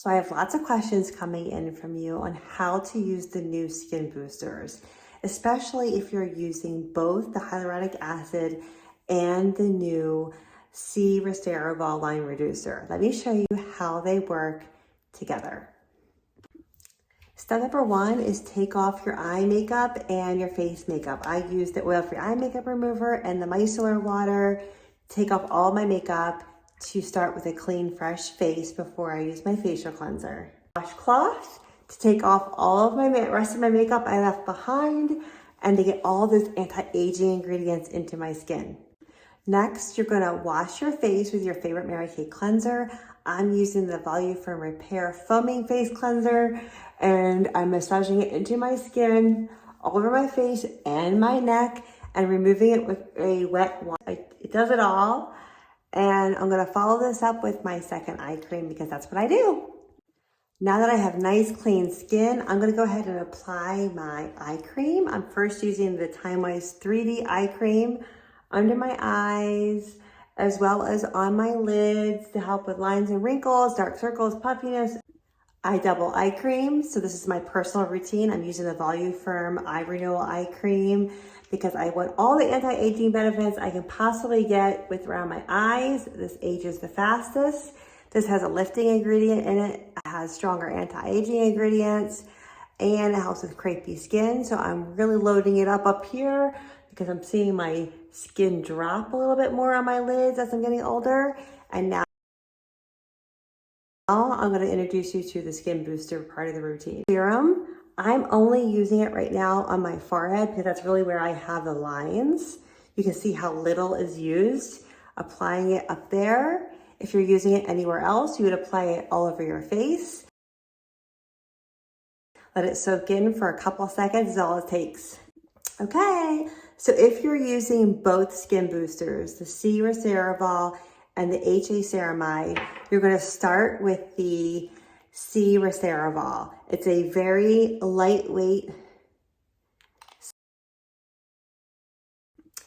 So I have lots of questions coming in from you on how to use the new skin boosters, especially if you're using both the hyaluronic acid and the new C Resveratrol line reducer. Let me show you how they work together. Step number one is take off your eye makeup and your face makeup. I use the oil-free eye makeup remover and the micellar water. Take off all my makeup to start with a clean, fresh face before I use my facial cleanser. Washcloth to take off all of my rest of my makeup I left behind and to get all those anti-aging ingredients into my skin. Next, you're gonna wash your face with your favorite Mary Kay cleanser. I'm using the Voluform Repair Foaming Face Cleanser, and I'm massaging it into my skin, all over my face and my neck, and removing it with a wet wash. It does it all. And I'm gonna follow this up with my second eye cream because that's what I do. Now that I have nice clean skin, I'm gonna go ahead and apply my eye cream. I'm first using the TIMEWISE 3D eye cream under my eyes, as well as on my lids to help with lines and wrinkles, dark circles, puffiness. I double eye cream, so this is my personal routine. I'm using the Voluform Eye Renewal Eye Cream because I want all the anti-aging benefits I can possibly get with around my eyes. This ages the fastest. This has a lifting ingredient in it. It has stronger anti-aging ingredients, and it helps with crepey skin. So I'm really loading it up here because I'm seeing my skin drop a little bit more on my lids as I'm getting older. And now I'm going to introduce you to the skin booster part of the routine. Serum, I'm only using it right now on my forehead because that's really where I have the lines. You can see how little is used. Applying it up there. If you're using it anywhere else, you would apply it all over your face. Let it soak in for a couple seconds is all it takes. Okay, so if you're using both skin boosters, the C Resveratrol and the HA Cerimide, you're going to start with the C Resveratrol. It's a very lightweight.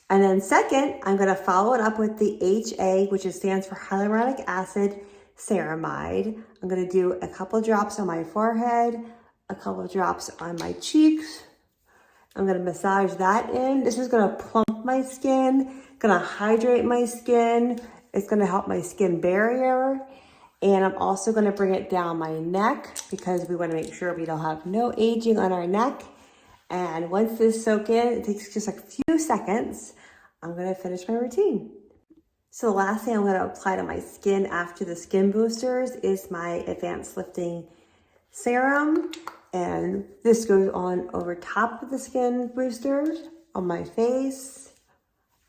And then second, I'm going to follow it up with the HA, which stands for Hyaluronic Acid Ceramide. I'm going to do a couple drops on my forehead, a couple drops on my cheeks. I'm going to massage that in. This is going to plump my skin, going to hydrate my skin. It's going to help my skin barrier. And I'm also going to bring it down my neck because we want to make sure we don't have no aging on our neck. And once this soaks in, it takes just a few seconds. I'm going to finish my routine. So the last thing I'm going to apply to my skin after the skin boosters is my Advanced Lifting Serum. And this goes on over top of the skin boosters on my face,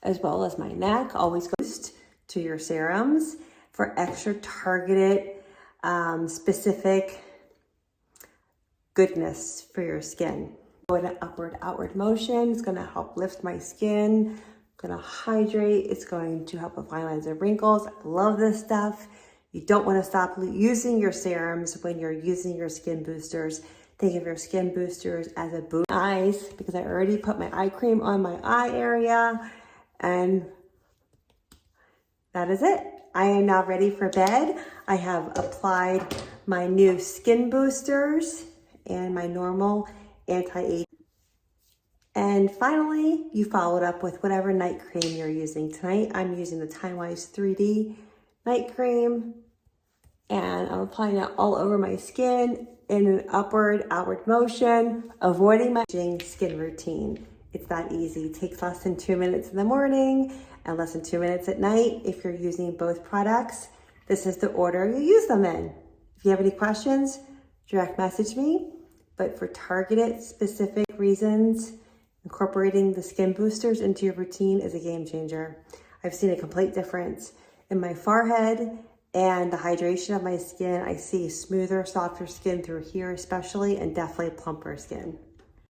as well as my neck. Always goes to your serums for extra targeted, specific goodness for your skin. Go in an upward, outward motion. It's going to help lift my skin, going to hydrate. It's going to help with fine lines and wrinkles. I love this stuff. You don't want to stop using your serums when you're using your skin boosters. Think of your skin boosters as a boost. Eyes, because I already put my eye cream on my eye area, and that is it. I am now ready for bed. I have applied my new skin boosters and my normal anti-aging. And finally, you follow it up with whatever night cream you're using. Tonight, I'm using the TIMEWISE 3D night cream, and I'm applying it all over my skin in an upward, outward motion, avoiding my skin routine. It's that easy. It takes less than 2 minutes in the morning and less than 2 minutes at night. If you're using both products, this is the order you use them in. If you have any questions, direct message me. But for targeted, specific reasons, incorporating the skin boosters into your routine is a game changer. I've seen a complete difference in my forehead and the hydration of my skin. I see smoother, softer skin through here especially, and definitely plumper skin.